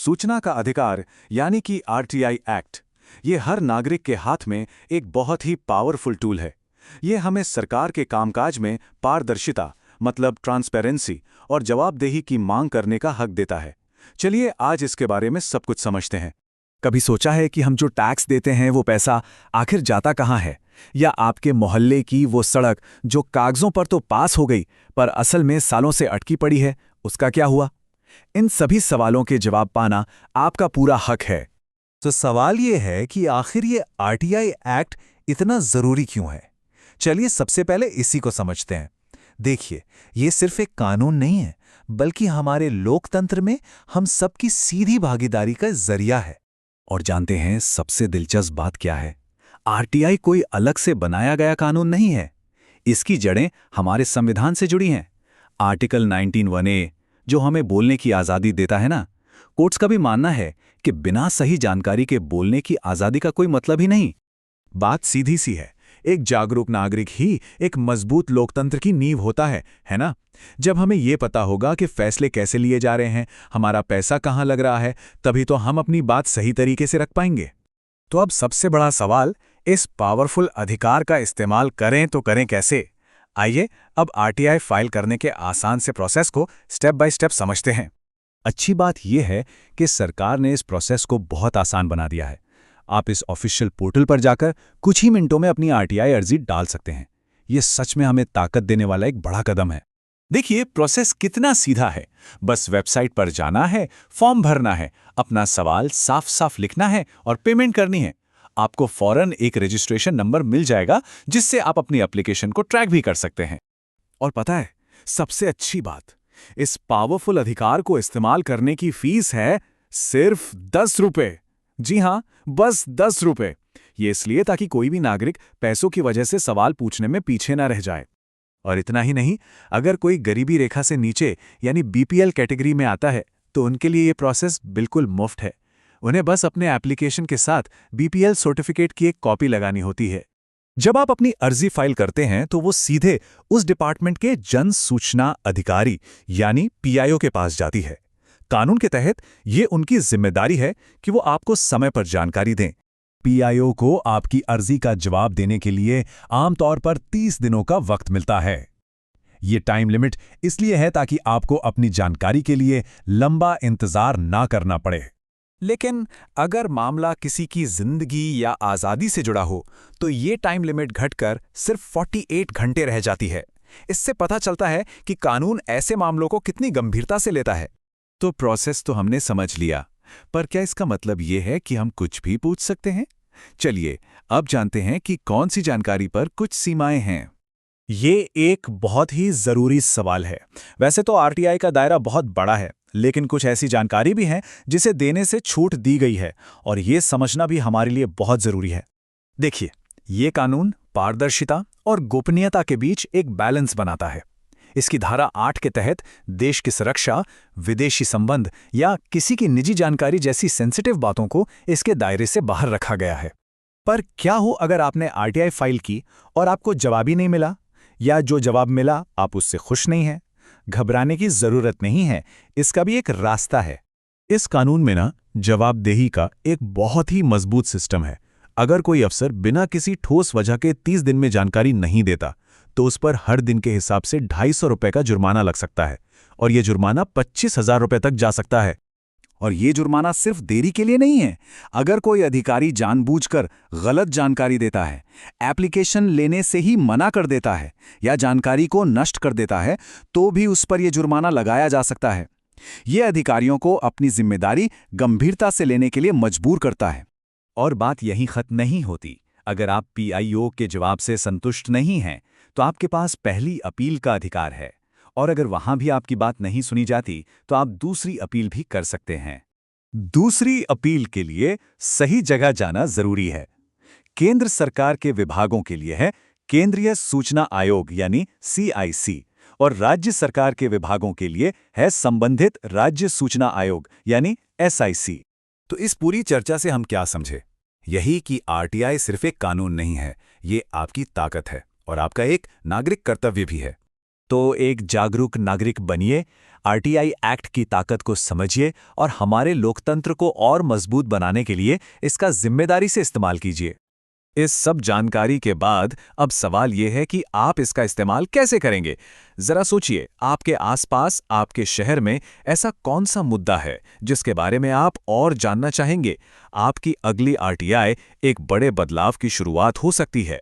सूचना का अधिकार यानी कि आरटीआई एक्ट, ये हर नागरिक के हाथ में एक बहुत ही पावरफुल टूल है। ये हमें सरकार के कामकाज में पारदर्शिता मतलब ट्रांसपेरेंसी और जवाबदेही की मांग करने का हक देता है। चलिए आज इसके बारे में सब कुछ समझते हैं। कभी सोचा है कि हम जो टैक्स देते हैं वो पैसा आखिर जाता कहाँ है? या आपके मोहल्ले की वो सड़क जो कागजों पर तो पास हो गई पर असल में सालों से अटकी पड़ी है, उसका क्या हुआ? इन सभी सवालों के जवाब पाना आपका पूरा हक है। तो सवाल ये है कि आखिर ये आरटीआई एक्ट इतना जरूरी क्यों है? चलिए सबसे पहले इसी को समझते हैं। देखिए, ये सिर्फ एक कानून नहीं है, बल्कि हमारे लोकतंत्र में हम सबकी सीधी भागीदारी का जरिया है। और जानते हैं सबसे दिलचस्प बात क्या है? आरटीआई कोई अलग से बनाया गया कानून नहीं है। इसकी जड़ें हमारे संविधान से जुड़ी हैं। आर्टिकल 19(1)(a) जो हमें बोलने की आज़ादी देता है ना, कोर्ट्स का भी मानना है कि बिना सही जानकारी के बोलने की आज़ादी का कोई मतलब ही नहीं। बात सीधी सी है, एक जागरूक नागरिक ही एक मजबूत लोकतंत्र की नींव होता है ना? जब हमें ये पता होगा कि फैसले कैसे लिए जा रहे हैं, हमारा पैसा कहाँ लग रहा है, तभी तो हम अपनी बात सही तरीके से रख पाएंगे। तो अब सबसे बड़ा सवाल, इस पावरफुल अधिकार का इस्तेमाल करें तो करें कैसे? आइए अब आरटीआई फाइल करने के आसान से प्रोसेस को स्टेप बाय स्टेप समझते हैं। अच्छी बात यह है कि सरकार ने इस प्रोसेस को बहुत आसान बना दिया है। आप इस ऑफिशियल पोर्टल पर जाकर कुछ ही मिनटों में अपनी आरटीआई अर्जी डाल सकते हैं। ये सच में हमें ताकत देने वाला एक बड़ा कदम है। देखिए प्रोसेस कितना सीधा है। बस वेबसाइट पर जाना है, फॉर्म भरना है, अपना सवाल साफ साफ लिखना है और पेमेंट करनी है। आपको फौरन एक रजिस्ट्रेशन नंबर मिल जाएगा जिससे आप अपनी एप्लीकेशन को ट्रैक भी कर सकते हैं। और पता है सबसे अच्छी बात, इस पावरफुल अधिकार को इस्तेमाल करने की फीस है सिर्फ 10 रुपये। जी हां, बस 10 रुपये। ये इसलिए ताकि कोई भी नागरिक पैसों की वजह से सवाल पूछने में पीछे न रह जाए। और इतना ही नहीं, अगर कोई गरीबी रेखा से नीचे यानी बीपीएल कैटेगरी में आता है तो उनके लिए ये प्रोसेस बिल्कुल मुफ्त है। उन्हें बस अपने एप्लीकेशन के साथ बीपीएल सर्टिफिकेट की एक कॉपी लगानी होती है। जब आप अपनी अर्जी फाइल करते हैं तो वो सीधे उस डिपार्टमेंट के जन सूचना अधिकारी यानी पीआईओ के पास जाती है। कानून के तहत ये उनकी जिम्मेदारी है कि वो आपको समय पर जानकारी दें। पीआईओ को आपकी अर्जी का जवाब देने के लिए आमतौर पर 30 दिनों का वक्त मिलता है। ये टाइम लिमिट इसलिए है ताकि आपको अपनी जानकारी के लिए लंबा इंतजार ना करना पड़े। लेकिन अगर मामला किसी की जिंदगी या आज़ादी से जुड़ा हो तो ये टाइम लिमिट घटकर सिर्फ 48 घंटे रह जाती है। इससे पता चलता है कि कानून ऐसे मामलों को कितनी गंभीरता से लेता है। तो प्रोसेस तो हमने समझ लिया, पर क्या इसका मतलब ये है कि हम कुछ भी पूछ सकते हैं? चलिए अब जानते हैं कि कौन सी जानकारी पर कुछ सीमाएं हैं। ये एक बहुत ही जरूरी सवाल है। वैसे तो आरटीआई का दायरा बहुत बड़ा है, लेकिन कुछ ऐसी जानकारी भी है जिसे देने से छूट दी गई है और ये समझना भी हमारे लिए बहुत जरूरी है। देखिए, ये कानून पारदर्शिता और गोपनीयता के बीच एक बैलेंस बनाता है। इसकी धारा 8 के तहत देश की सुरक्षा, विदेशी संबंध या किसी की निजी जानकारी जैसी सेंसिटिव बातों को इसके दायरे से बाहर रखा गया है। पर क्या हो अगर आपने आरटीआई फाइल की और आपको जवाब ही नहीं मिला, या जो जवाब मिला आप उससे खुश नहीं हैं? घबराने की जरूरत नहीं है, इसका भी एक रास्ता है। इस कानून में ना जवाबदेही का एक बहुत ही मजबूत सिस्टम है। अगर कोई अफसर बिना किसी ठोस वजह के 30 दिन में जानकारी नहीं देता तो उस पर हर दिन के हिसाब से 250 रुपये का जुर्माना लग सकता है और यह जुर्माना 25,000 रुपये तक जा सकता है। और ये जुर्माना सिर्फ देरी के लिए नहीं है। अगर कोई अधिकारी जानबूझकर गलत जानकारी देता है, एप्लीकेशन लेने से ही मना कर देता है या जानकारी को नष्ट कर देता है, तो भी उस पर यह जुर्माना लगाया जा सकता है। ये अधिकारियों को अपनी जिम्मेदारी गंभीरता से लेने के लिए मजबूर करता है। और बात यहीं खत्म नहीं होती। अगर आप पीआईओ के जवाब से संतुष्ट नहीं हैं तो आपके पास पहली अपील का अधिकार है, और अगर वहां भी आपकी बात नहीं सुनी जाती तो आप दूसरी अपील भी कर सकते हैं। दूसरी अपील के लिए सही जगह जाना जरूरी है। केंद्र सरकार के विभागों के लिए है केंद्रीय सूचना आयोग यानी CIC, और राज्य सरकार के विभागों के लिए है संबंधित राज्य सूचना आयोग यानी SIC। तो इस पूरी चर्चा से हम क्या समझे? यही कि आरटीआई सिर्फ एक कानून नहीं है, ये आपकी ताकत है और आपका एक नागरिक कर्तव्य भी है। तो एक जागरूक नागरिक बनिए, आरटीआई एक्ट की ताकत को समझिए और हमारे लोकतंत्र को और मजबूत बनाने के लिए इसका जिम्मेदारी से इस्तेमाल कीजिए। इस सब जानकारी के बाद अब सवाल यह है कि आप इसका इस्तेमाल कैसे करेंगे। जरा सोचिए, आपके आसपास, आपके शहर में ऐसा कौन सा मुद्दा है जिसके बारे में आप और जानना चाहेंगे। आपकी अगली आरटीआई एक बड़े बदलाव की शुरुआत हो सकती है।